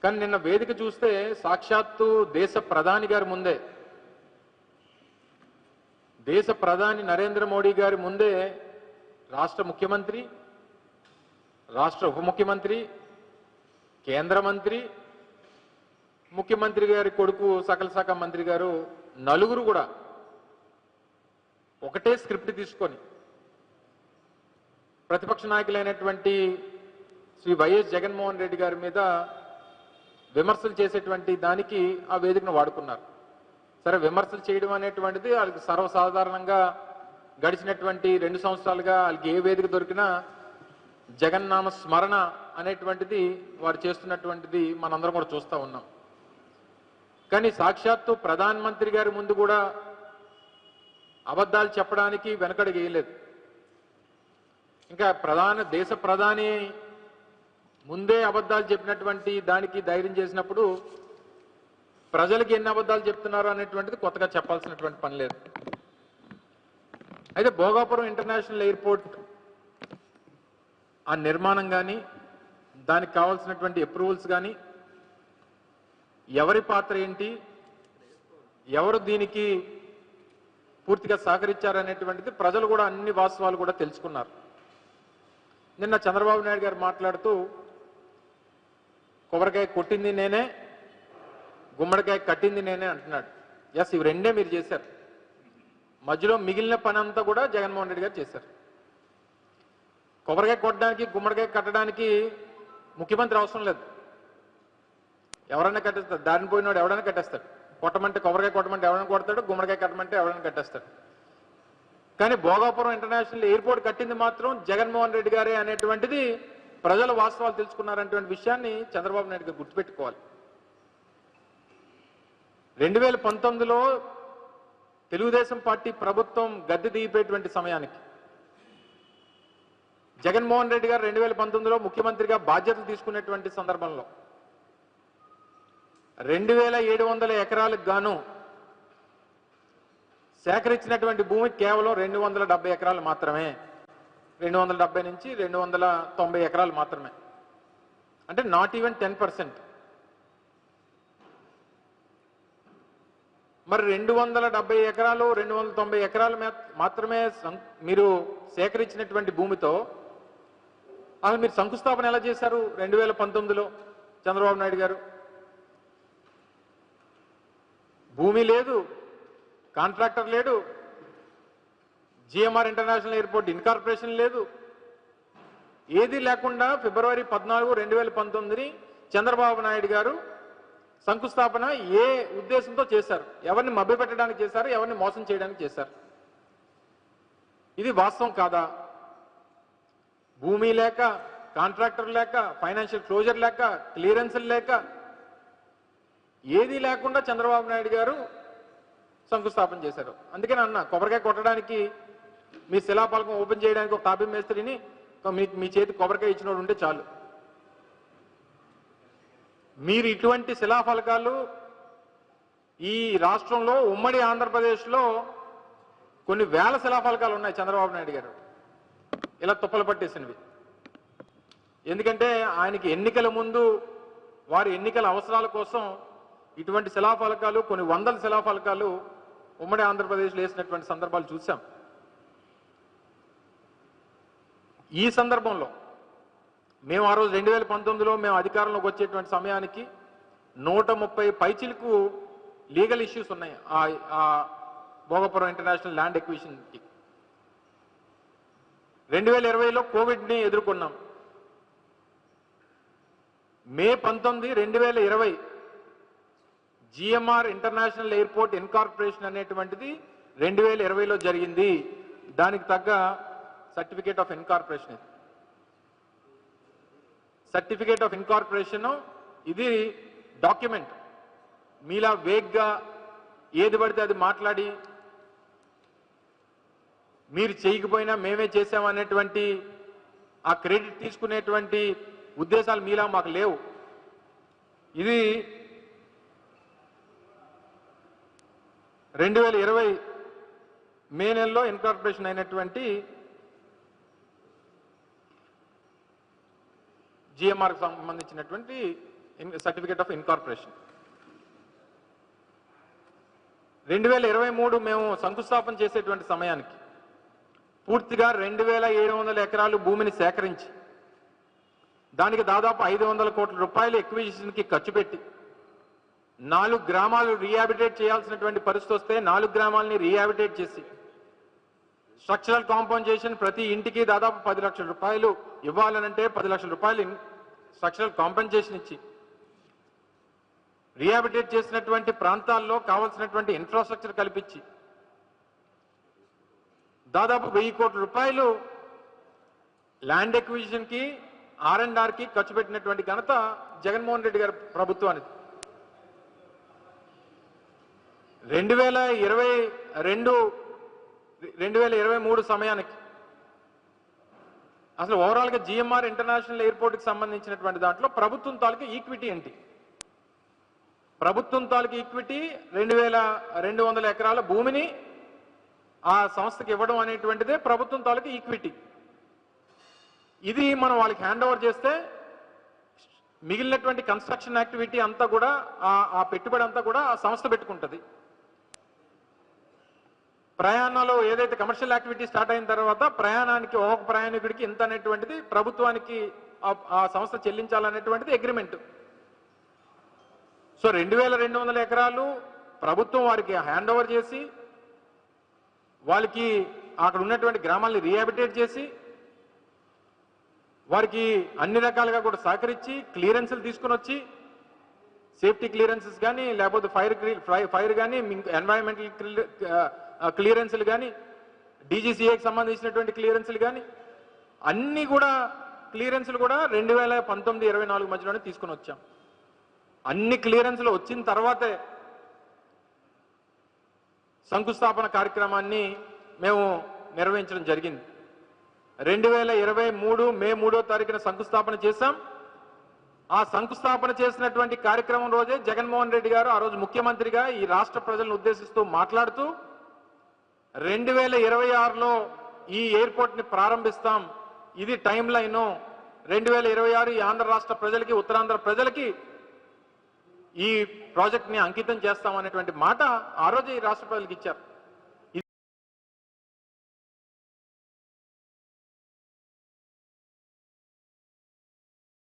కానీ నిన్న వేదిక చూస్తే సాక్షాత్తు దేశ ప్రధాని గారి ముందే, దేశ ప్రధాని నరేంద్ర మోడీ గారి ముందే రాష్ట్ర ముఖ్యమంత్రి, రాష్ట్ర ఉప ముఖ్యమంత్రి, కేంద్ర మంత్రి, ముఖ్యమంత్రి గారి కొడుకు సకల శాఖ మంత్రి గారు నలుగురు కూడా ఒకటే స్క్రిప్ట్ తీసుకొని ప్రతిపక్ష నాయకులైనటువంటి శ్రీ వైఎస్ జగన్మోహన్ రెడ్డి గారి మీద విమర్శలు చేసేటువంటి దానికి ఆ వేదికను వాడుకున్నారు. సరే, విమర్శలు చేయడం అనేటువంటిది వాళ్ళకి సర్వసాధారణంగా గడిచినటువంటి 2 సంవత్సరాలుగా వాళ్ళకి ఏ వేదిక దొరికినా జగన్నామ స్మరణ అనేటువంటిది వారు చేస్తున్నటువంటిది మనందరం కూడా చూస్తూ ఉన్నాం. కానీ సాక్షాత్తు ప్రధానమంత్రి గారి ముందు కూడా అబద్ధాలు చెప్పడానికి వెనకడుగు వేయలేదు. ఇంకా దేశ ప్రధాని ముందే అబద్ధాలు చెప్పినటువంటి దానికి ధైర్యం చేసినప్పుడు ప్రజలకి ఎన్ని అబద్ధాలు చెప్తున్నారు అనేటువంటిది కొత్తగా చెప్పాల్సినటువంటి పని లేదు. అయితే భోగాపురం ఇంటర్నేషనల్ ఎయిర్పోర్ట్ ఆ నిర్మాణం కానీ, దానికి కావాల్సినటువంటి అప్రూవల్స్ కానీ, ఎవరి పాత్ర ఏంటి, ఎవరు దీనికి పూర్తిగా సహకరించారనేటువంటిది ప్రజలు కూడా అన్ని వాస్తవాలు కూడా తెలుసుకున్నారు. నిన్న చంద్రబాబు నాయుడు గారు మాట్లాడుతూ కొబ్బరికాయ కొట్టింది నేనే, గుమ్మడికాయ కట్టింది నేనే అంటున్నాడు. ఎస్, ఇవి రెండే మీరు చేశారు. మధ్యలో మిగిలిన పని అంతా కూడా జగన్మోహన్ రెడ్డి గారు చేశారు. కొబ్బరికాయ కొట్టడానికి, గుమ్మడికాయ కట్టడానికి ముఖ్యమంత్రి అవసరం లేదు. ఎవరైనా కట్టేస్తారు. దారిని పోయినవాడు ఎవడైనా కట్టేస్తాడు. కొట్టమంటే కొబ్బరికాయ కొట్టమంటే ఎవరైనా కొడతాడు, గుమ్మడికాయ కట్టమంటే ఎవరైనా కట్టేస్తాడు. కానీ భోగాపురం ఇంటర్నేషనల్ ఎయిర్పోర్ట్ కట్టింది మాత్రం జగన్మోహన్ రెడ్డి గారే అనేటువంటిది ప్రజలు వాస్తవాలు తెలుసుకున్నారనేటువంటి విషయాన్ని చంద్రబాబు నాయుడు గారు గుర్తుపెట్టుకోవాలి. 2019లో తెలుగుదేశం పార్టీ ప్రభుత్వం గద్దె దిగిపోయేటువంటి సమయానికి జగన్మోహన్ రెడ్డి గారు 2019లో ముఖ్యమంత్రిగా బాధ్యతలు తీసుకునేటువంటి సందర్భంలో 2700 ఎకరాలకు గాను సేకరించినటువంటి భూమి కేవలం 270 ఎకరాలు మాత్రమే. 270 నుంచి 290 ఎకరాలు మాత్రమే. అంటే నాట్ ఈవెన్ 10%. మరి 270 ఎకరాలు 290 ఎకరాలు మాత్రమే మీరు సేకరించినటువంటి భూమితో అసలు మీరు శంకుస్థాపన ఎలా చేశారు 2019లో చంద్రబాబు నాయుడు గారు? భూమి లేదు, కాంట్రాక్టర్ లేడు, జిఎంఆర్ ఇంటర్నేషనల్ ఎయిర్పోర్ట్ ఇన్కార్పొరేషన్ లేదు, ఏది లేకుండా ఫిబ్రవరి 14, 2019ని చంద్రబాబు నాయుడు గారు శంకుస్థాపన ఏ ఉద్దేశంతో చేశారు? ఎవరిని మభ్యపెట్టడానికి చేశారు? ఎవరిని మోసం చేయడానికి చేశారు? ఇది వాస్తవం కాదా? భూమి లేక, కాంట్రాక్టర్ లేక, ఫైనాన్షియల్ క్లోజర్ లేక, క్లియరెన్స్లు లేక, ఏది లేకుండా చంద్రబాబు నాయుడు గారు శంకుస్థాపన చేశారు. అందుకని అన్న, కొబ్బరికాయ కొట్టడానికి మీ శిలాఫలకం ఓపెన్ చేయడానికి ఒక తాపీ మేస్త్రిని మీ చేతి కొబ్బరికాయ ఇచ్చినోడు ఉంటే చాలు. మీరు ఇటువంటి శిలాఫలకాలు ఈ రాష్ట్రంలో ఉమ్మడి ఆంధ్రప్రదేశ్లో కొన్ని వేల శిలాఫలకాలు ఉన్నాయి చంద్రబాబు నాయుడు గారు ఇలా తుప్పలు పట్టేసినవి. ఎందుకంటే ఆయనకి ఎన్నికల ముందు వారి ఎన్నికల అవసరాల కోసం ఇటువంటి శిలాఫలకాలు, కొన్ని వందల శిలాఫలకాలు ఉమ్మడి ఆంధ్రప్రదేశ్లో వేసినటువంటి సందర్భాలు చూసాం. ఈ సందర్భంలో మేము ఆ రోజు 2019లో మేము అధికారంలోకి వచ్చేటువంటి సమయానికి 130 పైచిలకు లీగల్ ఇష్యూస్ ఉన్నాయి ఆ భోగపురం ఇంటర్నేషనల్ ల్యాండ్ ఎక్విజిషన్కి. 2020లో కోవిడ్ని ఎదుర్కొన్నాం. మే 19, 2020 జిఎంఆర్ ఇంటర్నేషనల్ ఎయిర్పోర్ట్ ఇన్కార్పొరేషన్ అనేటువంటిది 2020లో జరిగింది. దానికి తగ్గ certificate of incorporation. Certificate of incorporation ఇది డాక్యుమెంట్. మీలా వేగ్గా ఏది పడితే అది మాట్లాడి మీరు చేయకపోయినా మేమే చేసామనేటువంటి ఆ క్రెడిట్ తీసుకునేటువంటి ఉద్దేశాలు మీలా మాకు లేవు. ఇది 2020 మే నెలలో ఇన్కార్పొరేషన్ అయినటువంటి జిఎంఆర్కి సంబంధించినటువంటి సర్టిఫికేట్ ఆఫ్ ఇన్కార్పొరేషన్. 2023 మేము శంకుస్థాపన చేసేటువంటి సమయానికి పూర్తిగా 2700 ఎకరాలు భూమిని సేకరించి దానికి దాదాపు 500 కోట్ల రూపాయలు ఎక్విజిషన్కి ఖర్చు పెట్టి 4 గ్రామాలు రీహాబిటేట్ చేయాల్సినటువంటి పరిస్థితి వస్తే 4 గ్రామాలని రీహాబిటేట్ చేసి స్ట్రక్చరల్ కాంపన్సేషన్ ప్రతి ఇంటికి దాదాపు 10 లక్షల రూపాయలు ఇవ్వాలనంటే 10 లక్షల రూపాయలు స్ట్రక్చరల్ కాంపన్సేషన్ ఇచ్చి రీహాబిటేట్ చేసినటువంటి ప్రాంతాల్లో కావాల్సినటువంటి ఇన్ఫ్రాస్ట్రక్చర్ కల్పించి దాదాపు 1000 కోట్ల రూపాయలు ల్యాండ్ ఎక్విజిషన్కి R&Rకి ఖర్చు పెట్టినటువంటి ఘనత జగన్మోహన్ రెడ్డి గారి ప్రభుత్వానికి. 2023 సమయానికి అసలు ఓవరాల్గా GMR ఇంటర్నేషనల్ ఎయిర్పోర్ట్కి సంబంధించినటువంటి దాంట్లో ప్రభుత్వం తాలూకు ఈక్విటీ ఏంటి? ప్రభుత్వం తాలూకు ఈక్విటీ 2200 ఎకరాల భూమిని ఆ సంస్థకి ఇవ్వడం అనేటువంటిదే ప్రభుత్వం తాలూకు ఈక్విటీ. ఇది మనం వాళ్ళకి హ్యాండ్ ఓవర్ చేస్తే మిగిలినటువంటి కన్స్ట్రక్షన్ యాక్టివిటీ అంతా కూడా ఆ పెట్టుబడి అంతా కూడా ఆ సంస్థ పెట్టుకుంటుంది. ప్రయాణంలో ఏదైతే కమర్షియల్ యాక్టివిటీ స్టార్ట్ అయిన తర్వాత ప్రయాణానికి ఒక్కొక్క ప్రయాణికుడికి ఇంత అనేటువంటిది ప్రభుత్వానికి ఆ సంస్థ చెల్లించాలనేటువంటిది అగ్రిమెంట్. సో 2200 ఎకరాలు ప్రభుత్వం వారికి హ్యాండ్ ఓవర్ చేసి వాళ్ళకి అక్కడ ఉన్నటువంటి గ్రామాలని రీహాబిటేట్ చేసి వారికి అన్ని రకాలుగా కూడా సహకరించి క్లియరెన్స్లు తీసుకుని వచ్చి సేఫ్టీ క్లియరెన్సెస్ కానీ లేకపోతే ఫైర్ కానీ ఎన్వైరన్మెంటల్ క్లియరెన్స్లు కానీ DGCAకి సంబంధించినటువంటి క్లియరెన్స్లు కానీ అన్ని కూడా క్లియరెన్స్లు కూడా 2019-24 మధ్యలోనే తీసుకుని వచ్చాం. అన్ని క్లియరెన్స్లు వచ్చిన తర్వాతే శంకుస్థాపన కార్యక్రమాన్ని మేము నిర్వహించడం జరిగింది. 2023 మే 3వ తారీఖున శంకుస్థాపన చేశాం. ఆ శంకుస్థాపన చేసినటువంటి కార్యక్రమం రోజే జగన్మోహన్ రెడ్డి గారు ఆ రోజు ముఖ్యమంత్రిగా ఈ రాష్ట్ర ప్రజలను ఉద్దేశిస్తూ మాట్లాడుతూ 2026లో ఈ ఎయిర్పోర్ట్ ని ప్రారంభిస్తాం, ఇది టైం లైన్, 2026 ఈ ఆంధ్ర రాష్ట్ర ప్రజలకి ఉత్తరాంధ్ర ప్రజలకి ఈ ప్రాజెక్ట్ ని అంకితం చేస్తాం అనేటువంటి మాట ఆ రోజు ఈ రాష్ట్ర ప్రజలకు ఇచ్చారు.